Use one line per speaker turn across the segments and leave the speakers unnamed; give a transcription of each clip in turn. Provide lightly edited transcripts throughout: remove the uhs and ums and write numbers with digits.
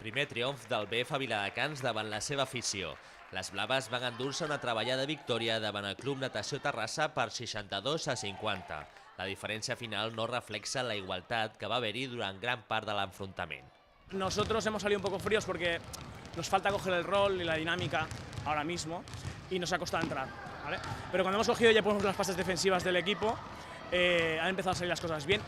Primer triomf del BF Viladecans davant la seva afició. Les blaves van endur-se una treballada victòria davant el Club Natació Terrassa per 62-50. La diferència final no reflexa la igualtat que va haver-hi durant gran part de l'enfrontament.
Nosotros hemos salido un poco fríos porque nos falta coger el rol y la dinámica ahora mismo y nos ha costado entrar, ¿vale? Pero cuando hemos cogido ya ponemos las fases defensivas del equipo, han empezado a salir las cosas bien.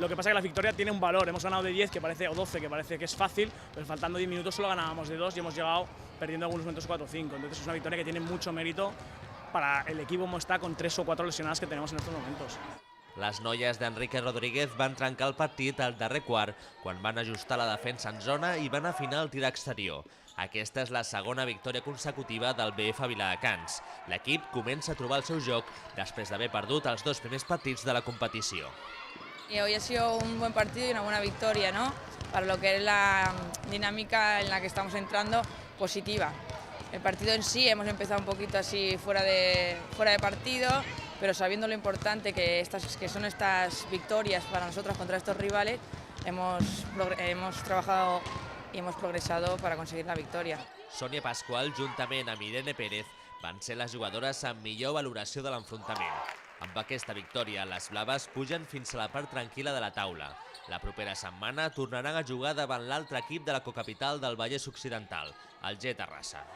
Lo que pasa es que la victoria tiene un valor, hemos ganado de 10 que parece, o 12 que parece que es fácil, pero faltando 10 minutos solo ganábamos de 2 y hemos llegado perdiendo algunos momentos 4 o 5, entonces es una victoria que tiene mucho mérito para el equipo como está con 3 o 4 lesionadas que tenemos en estos momentos.
Les noies d'Enrique Rodríguez van trencar el partit al darrer quart quan van ajustar la defensa en zona i van afinar el tir exterior. Aquesta és la segona victòria consecutiva del BF Viladecans. L'equip comença a trobar el seu joc després d'haver perdut els 2 primers partits de la competició.
Y hoy ha sido un buen partido y una buena victoria, ¿no? Para lo que es la dinámica en la que estamos entrando, positiva. El partido en sí hemos empezado un poquito así fuera de partido, pero sabiendo lo importante que son estas victorias para nosotros contra estos rivales, hemos trabajado y hemos progresado para conseguir la victoria.
Sònia Pasqual, juntament amb Irene Pérez, van ser les jugadores amb millor valoració de l'enfrontament. Amb aquesta victòria, les blaves pugen fins a la part tranquil·la de la taula. La propera setmana tornaran a jugar davant l'altre equip de la cocapital del Vallès Occidental, el G Terrassa.